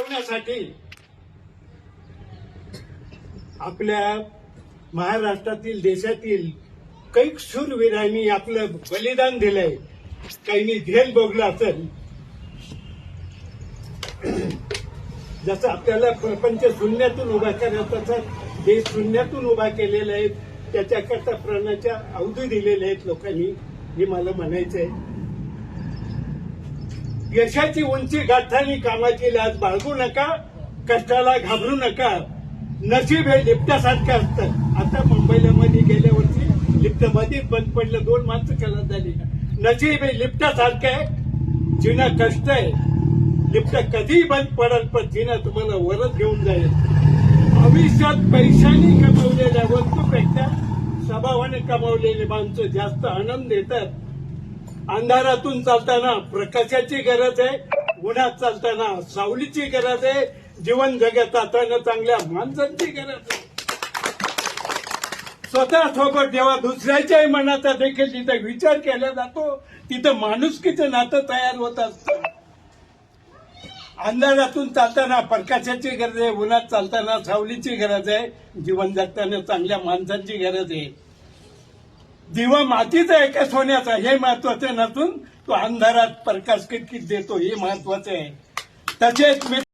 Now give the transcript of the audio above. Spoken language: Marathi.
वाचवण्यासाठी आपल्या महाराष्ट्रातील देशातील कैक शूरवीरांनी आपलं बलिदान दिलंय. काहींनी झेल भोगला असेल. जसं आपल्याला प्रपंच शून्यातून उभा करायचा तसं देश शून्यातून उभा केलेला आहे. त्याच्याकरता प्राणाच्या अवधी दिलेल्या आहेत लोकांनी, हे मला म्हणायचंय. यशाची उंची गाठताना कामाची लाज बाळगू नका, कष्टाला घाबरू नका. नशीब हे लिफ्टासारखं असतं. आता मुंबईला मध्ये गेल्या वर्षी लिफ्ट मध्येच बंद पडलं, 2 माणसं खलास झाली. नशीब हे लिफ्टासारखं आहे, जिनं कष्ट आहे. लिफ्ट कधीही बंद पडेल पण जिनं तुम्हाला वरच घेऊन जाईल. भविष्यात पैशाने कमवलेल्या वस्तूपेक्षा स्वभावाने कमावलेली माणसं जास्त आनंद देतात. अंधारातून चालताना प्रकाशाची गरज आहे, उन्हात चालताना सावलीची गरज आहे. जीवन जगत जाताना चांगल्या माणसांची गरज आहे. स्वतः सोबत जेव्हा दुसऱ्याच्याही मनाचा देखील तिथं विचार केला जातो, तिथं माणुसकीचं नातं तयार होत असतं. अंधारातून चालताना प्रकाशाची गरज आहे, उन्हात चालताना सावलीची गरज आहे. जीवन जगताना चांगल्या माणसांची गरज आहे. दिवा मातीचा आहे का सोन्याचा हे महत्वाचं नसून तो अंधारात प्रकाश किती देतो हे महत्वाचं आहे. तसेच